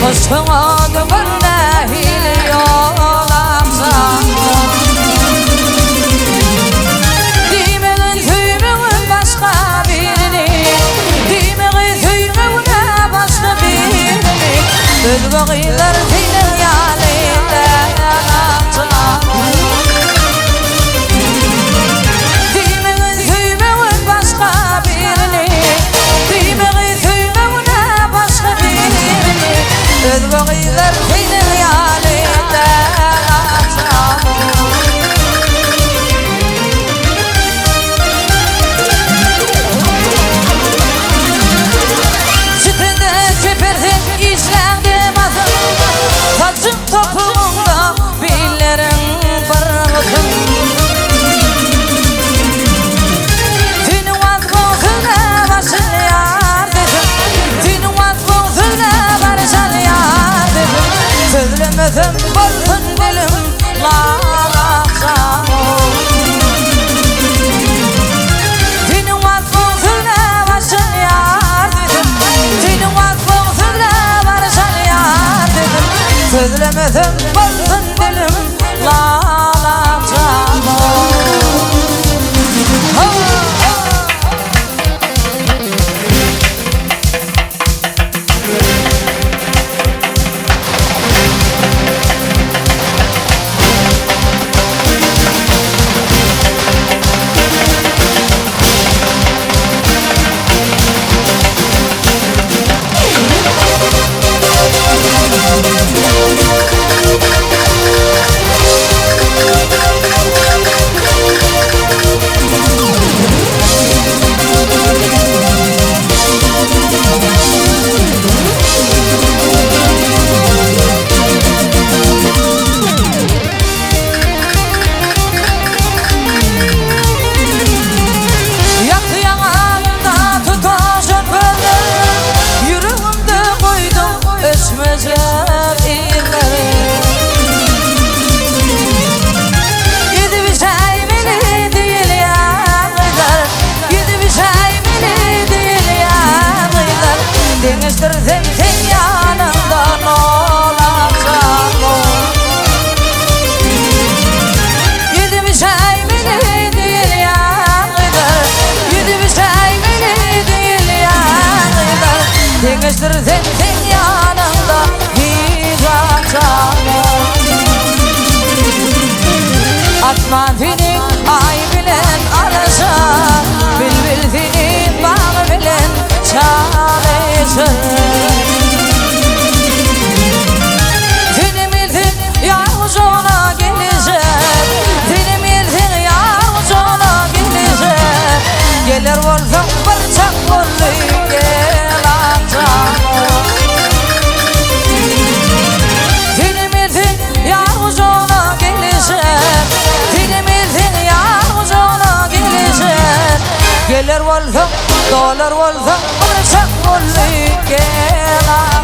Koştuğunu burnehil yolamsan Dimeğin tüymüğün başka birini Dimeğin tüymüğüne başka birini Bülbüğüler film yalinde yalansan Dimeğin tüymüğün başka birini Dimeğin tüymüğüne başka birini Bülbüğüler film yalinde yalansan Sütündeki birdin işlendim adım Tacım topuğunda billerin bırgıtım Dün vazgeçine başlayar dedim Dün vazgeçine başlayar dedim Sözlemedim bolsun dilim lağlaksam Dün vazgeçine başlayar dedim Dün vazgeçine başlayar dedim Sözlemedim bolsun dilim lağlaksam Yaktı yanağımda tutacak beni Yüreğimde koydum ösmeyecek illeri Yedi bir şey beni değil yanılar Yedi bir şey beni değil yanılar Denizdirdim sen yanımdan olacak Yedi bir şey beni değil yanılar Yedi bir şey beni değil yanılar Denizdirdim sen yanımda hiç açamam Atma beni ay bilen arasın Bülbül seni bağ bilen çalışır Dinimizin yavuz ona gelecek Dinimizin yavuz ona gelecek Gelir olsun bırçak oldu gel akşam Dinimizin yavuz ona gelecek Dinimizin yavuz ona gelecek Gelir olsun dolar olsun bırçak oldu gel akşam